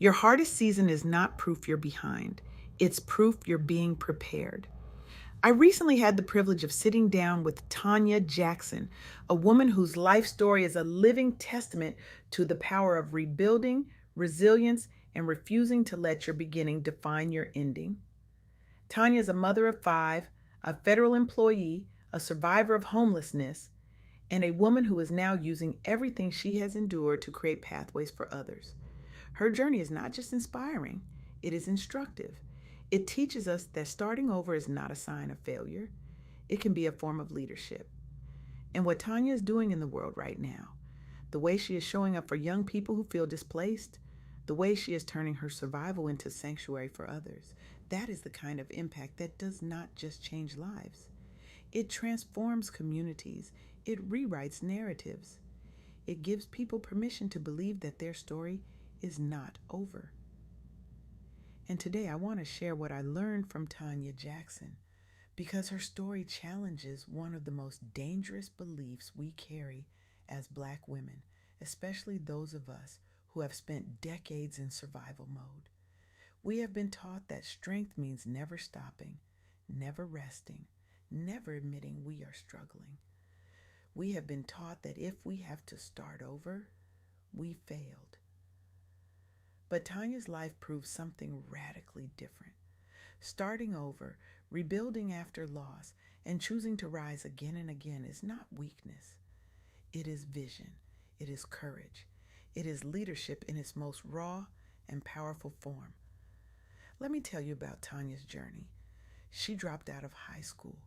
Your hardest season is not proof you're behind, it's proof you're being prepared. I recently had the privilege of sitting down with Tania Jackson, a woman whose life story is a living testament to the power of rebuilding, resilience, and refusing to let your beginning define your ending. Tanya is a mother of five, a federal employee, a survivor of homelessness, and a woman who is now using everything she has endured to create pathways for others. Her journey is not just inspiring, it is instructive. It teaches us that starting over is not a sign of failure, it can be a form of leadership. And what Tanya is doing in the world right now, the way she is showing up for young people who feel displaced, the way she is turning her survival into sanctuary for others, that is the kind of impact that does not just change lives. It transforms communities, it rewrites narratives, it gives people permission to believe that their story is not over. And today I want to share what I learned from Tania Jackson because her story challenges one of the most dangerous beliefs we carry as Black women, especially those of us who have spent decades in survival mode. We have been taught that strength means never stopping, never resting, never admitting we are struggling. We have been taught that if we have to start over, we failed. But Tanya's life proves something radically different. Starting over, rebuilding after loss, and choosing to rise again and again is not weakness. It is vision. It is courage. It is leadership in its most raw and powerful form. Let me tell you about Tanya's journey. She dropped out of high school.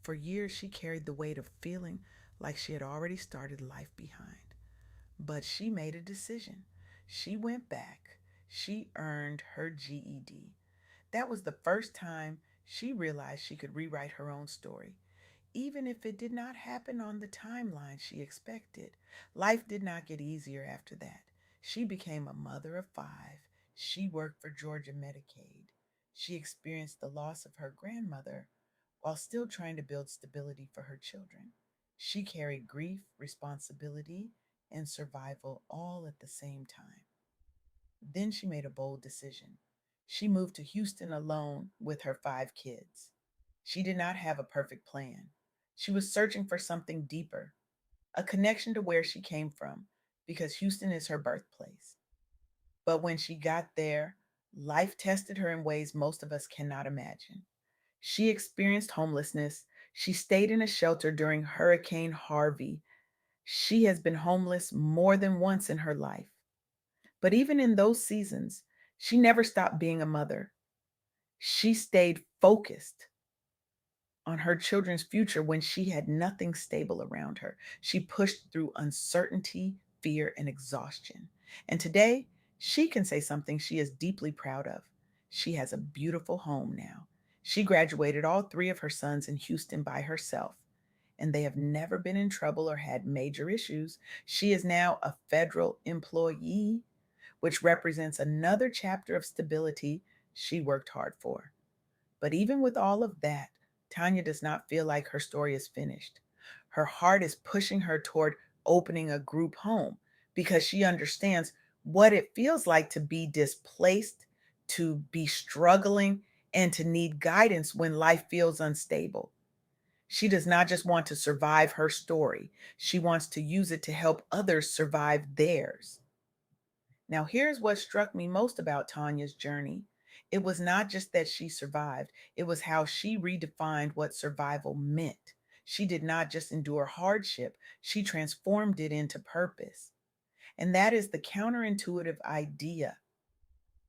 For years, she carried the weight of feeling like she had already started life behind. But she made a decision. She went back. She earned her GED. That was the first time she realized she could rewrite her own story, even if it did not happen on the timeline she expected. Life did not get easier after that. She became a mother of five. She worked for Georgia Medicaid. She experienced the loss of her grandmother while still trying to build stability for her children. She carried grief, responsibility, and survival all at the same time. Then she made a bold decision. She moved to Houston alone with her five kids. She did not have a perfect plan. She was searching for something deeper, a connection to where she came from, because Houston is her birthplace. But when she got there, life tested her in ways most of us cannot imagine. She experienced homelessness. She stayed in a shelter during Hurricane Harvey. She has been homeless more than once in her life. But even in those seasons, she never stopped being a mother. She stayed focused on her children's future when she had nothing stable around her. She pushed through uncertainty, fear, and exhaustion. And today, she can say something she is deeply proud of. She has a beautiful home now. She graduated all three of her sons in Houston by herself, and they have never been in trouble or had major issues. She is now a federal employee, which represents another chapter of stability she worked hard for. But even with all of that, Tanya does not feel like her story is finished. Her heart is pushing her toward opening a group home because she understands what it feels like to be displaced, to be struggling, and to need guidance when life feels unstable. She does not just want to survive her story, she wants to use it to help others survive theirs. Now, here's what struck me most about Tanya's journey. It was not just that she survived, it was how she redefined what survival meant. She did not just endure hardship, she transformed it into purpose. And that is the counterintuitive idea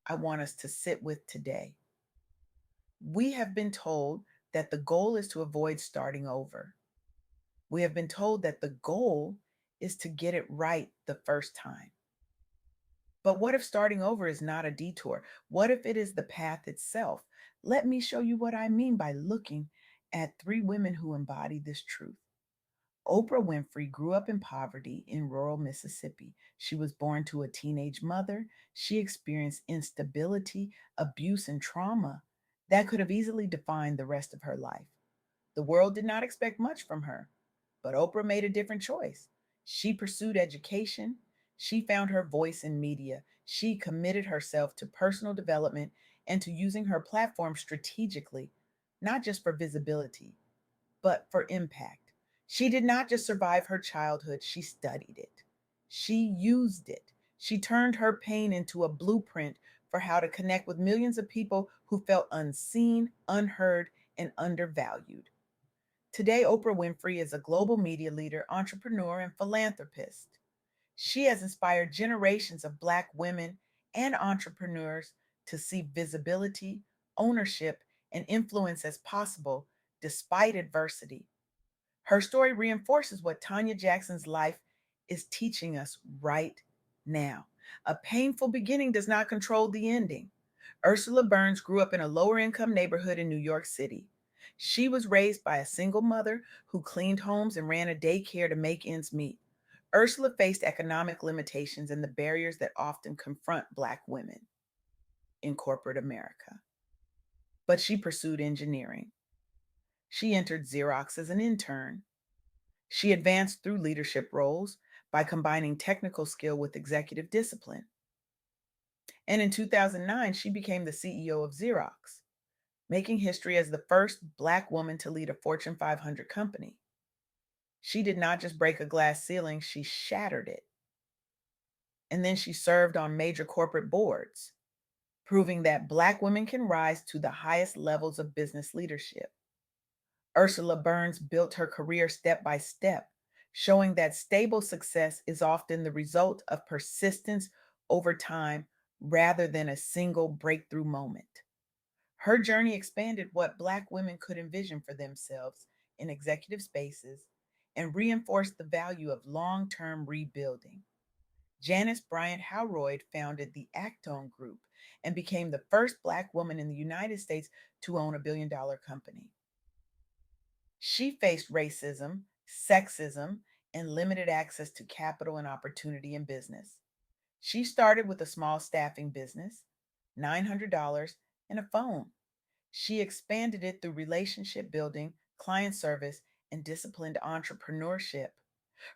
I want us to sit with today. We have been told that the goal is to avoid starting over. We have been told that the goal is to get it right the first time. But what if starting over is not a detour? What if it is the path itself? Let me show you what I mean by looking at three women who embody this truth. Oprah Winfrey grew up in poverty in rural Mississippi. She was born to a teenage mother. She experienced instability, abuse, and trauma that could have easily defined the rest of her life. The world did not expect much from her, but Oprah made a different choice. She pursued education, She found her voice in media. She committed herself to personal development and to using her platform strategically, not just for visibility, but for impact. She did not just survive her childhood, she studied it. She used it. She turned her pain into a blueprint for how to connect with millions of people who felt unseen, unheard, and undervalued. Today, Oprah Winfrey is a global media leader, entrepreneur, and philanthropist. She has inspired generations of Black women and entrepreneurs to see visibility, ownership, and influence as possible despite adversity. Her story reinforces what Tania Jackson's life is teaching us right now. A painful beginning does not control the ending. Ursula Burns grew up in a lower income neighborhood in New York City. She was raised by a single mother who cleaned homes and ran a daycare to make ends meet. Ursula faced economic limitations and the barriers that often confront Black women in corporate America. But she pursued engineering. She entered Xerox as an intern. She advanced through leadership roles by combining technical skill with executive discipline. And in 2009, she became the CEO of Xerox, making history as the first Black woman to lead a Fortune 500 company. She did not just break a glass ceiling, she shattered it. And then she served on major corporate boards, proving that Black women can rise to the highest levels of business leadership. Ursula Burns built her career step by step, showing that stable success is often the result of persistence over time rather than a single breakthrough moment. Her journey expanded what Black women could envision for themselves in executive spaces and reinforced the value of long term rebuilding. Janice Bryant Howroyd founded the Actone Group and became the first Black woman in the United States to own a $1 billion company. She faced racism, sexism, and limited access to capital and opportunity in business. She started with a small staffing business, $900, and a phone. She expanded it through relationship building, client service, and disciplined entrepreneurship.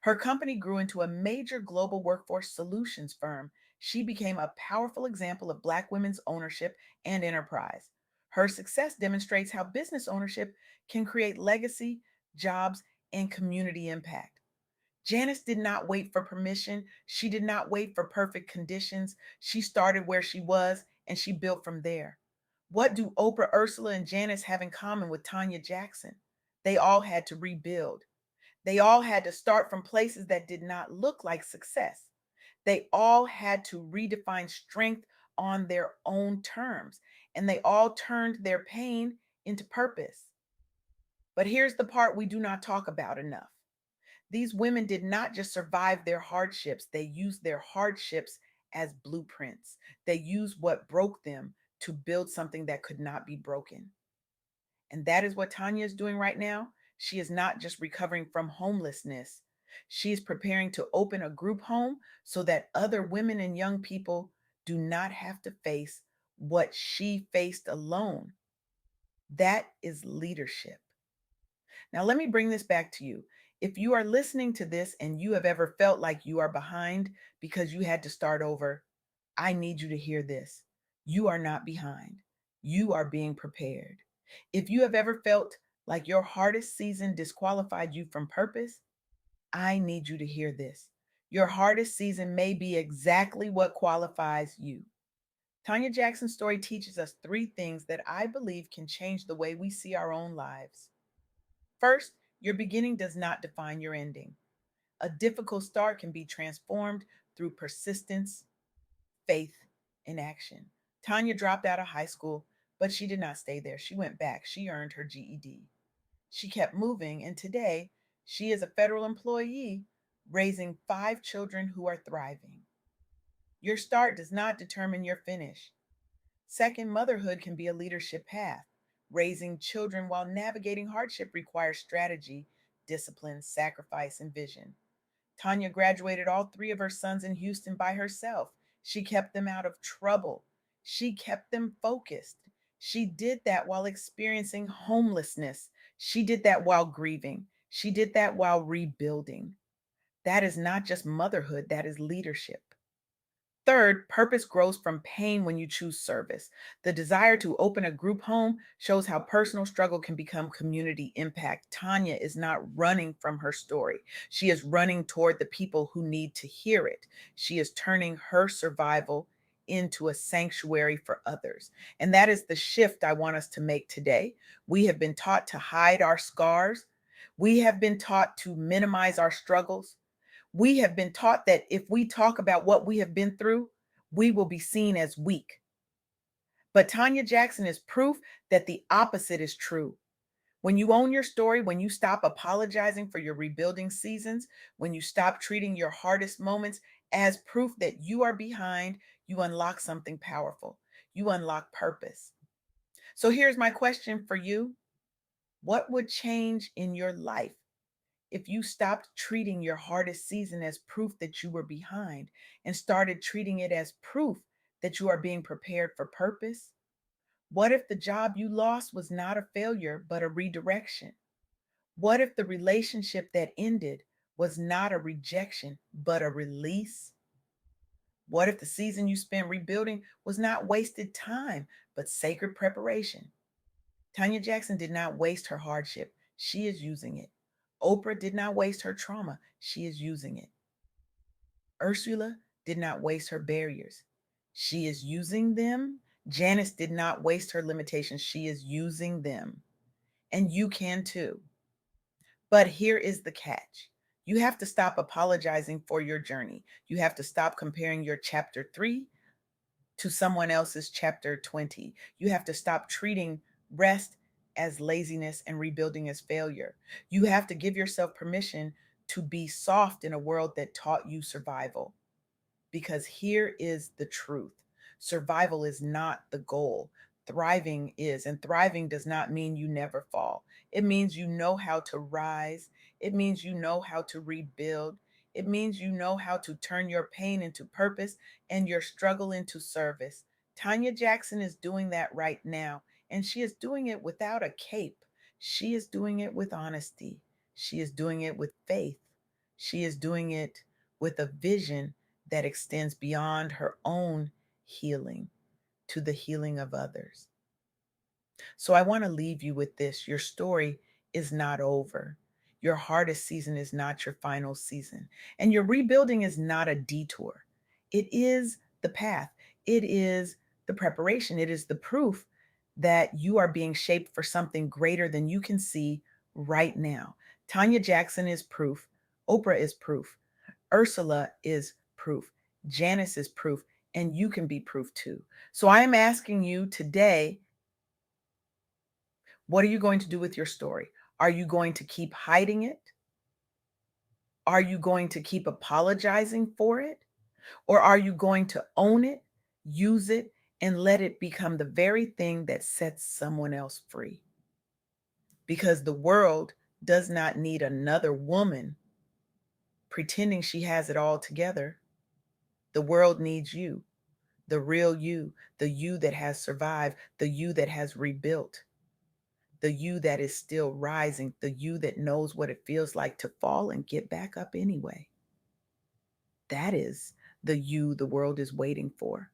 Her company grew into a major global workforce solutions firm. She became a powerful example of Black women's ownership and enterprise. Her success demonstrates how business ownership can create legacy, jobs, and community impact. Janice did not wait for permission. She did not wait for perfect conditions. She started where she was and she built from there. What do Oprah, Ursula, and Janice have in common with Tania Jackson? They all had to rebuild. They all had to start from places that did not look like success. They all had to redefine strength on their own terms, and they all turned their pain into purpose. But here's the part we do not talk about enough. These women did not just survive their hardships, they used their hardships as blueprints. They used what broke them to build something that could not be broken. And that is what Tania is doing right now. She is not just recovering from homelessness, she is preparing to open a group home so that other women and young people do not have to face what she faced alone. That is leadership. Now, let me bring this back to you. If you are listening to this and you have ever felt like you are behind because you had to start over, I need you to hear this. You are not behind, you are being prepared. If you have ever felt like your hardest season disqualified you from purpose, I need you to hear this. Your hardest season may be exactly what qualifies you. Tania Jackson's story teaches us three things that I believe can change the way we see our own lives. First, your beginning does not define your ending. A difficult start can be transformed through persistence, faith, and action. Tania dropped out of high school, but she did not stay there. She went back. She earned her GED. She kept moving, and today she is a federal employee raising 5 children who are thriving. Your start does not determine your finish. Second, motherhood can be a leadership path. Raising children while navigating hardship requires strategy, discipline, sacrifice, and vision. Tania graduated all three of her sons in Houston by herself. She kept them out of trouble. She kept them focused. She did that while experiencing homelessness. She did that while grieving. She did that while rebuilding. That is not just motherhood, that is leadership. Third, purpose grows from pain when you choose service. The desire to open a group home shows how personal struggle can become community impact. Tanya is not running from her story. She is running toward the people who need to hear it. She is turning her survival into a sanctuary for others. And that is the shift I want us to make today. We have been taught to hide our scars. We have been taught to minimize our struggles. We have been taught that if we talk about what we have been through, we will be seen as weak. But Tanya Jackson is proof that the opposite is true. When you own your story, when you stop apologizing for your rebuilding seasons, when you stop treating your hardest moments as proof that you are behind, you unlock something powerful. You unlock purpose. So here's my question for you. What would change in your life if you stopped treating your hardest season as proof that you were behind and started treating it as proof that you are being prepared for purpose? What if the job you lost was not a failure, but a redirection? What if the relationship that ended was not a rejection, but a release? What if the season you spent rebuilding was not wasted time, but sacred preparation? Tanya Jackson did not waste her hardship. She is using it. Oprah did not waste her trauma. She is using it. Ursula did not waste her barriers. She is using them. Janice did not waste her limitations. She is using them. And you can too. But here is the catch. You have to stop apologizing for your journey. You have to stop comparing your chapter 3 to someone else's chapter 20. You have to stop treating rest as laziness and rebuilding as failure. You have to give yourself permission to be soft in a world that taught you survival. Because here is the truth: survival is not the goal, thriving is. And thriving does not mean you never fall, it means you know how to rise, it means you know how to rebuild, it means you know how to turn your pain into purpose and your struggle into service. Tanya Jackson is doing that right now, and she is doing it without a cape. She is doing it with honesty. She is doing it with faith. She is doing it with a vision that extends beyond her own healing to the healing of others. So I want to leave you with this: your story is not over. Your hardest season is not your final season. And your rebuilding is not a detour. It is the path, it is the preparation, it is the proof that you are being shaped for something greater than you can see right now. Tanya Jackson is proof. Oprah is proof. Ursula is proof. Janice is proof. And you can be proof too. So I am asking you today, what are you going to do with your story? Are you going to keep hiding it? Are you going to keep apologizing for it? Or are you going to own it, use it, and let it become the very thing that sets someone else free? Because the world does not need another woman pretending she has it all together. The world needs you, the real you, the you that has survived, the you that has rebuilt, the you that is still rising, the you that knows what it feels like to fall and get back up anyway. That is the you the world is waiting for.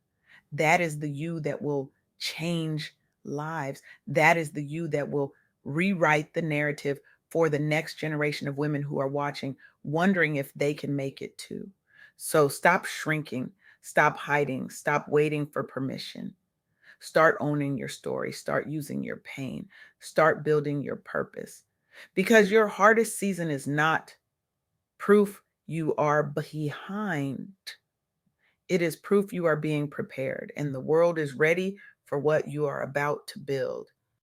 That is the you that will change lives. That is the you that will rewrite the narrative for the next generation of women who are watching, wondering if they can make it too. So stop shrinking, stop hiding, stop waiting for permission. Start owning your story, start using your pain, start building your purpose. Because your hardest season is not proof you are behind. It is proof you are being prepared and the world is ready for what you are about to build.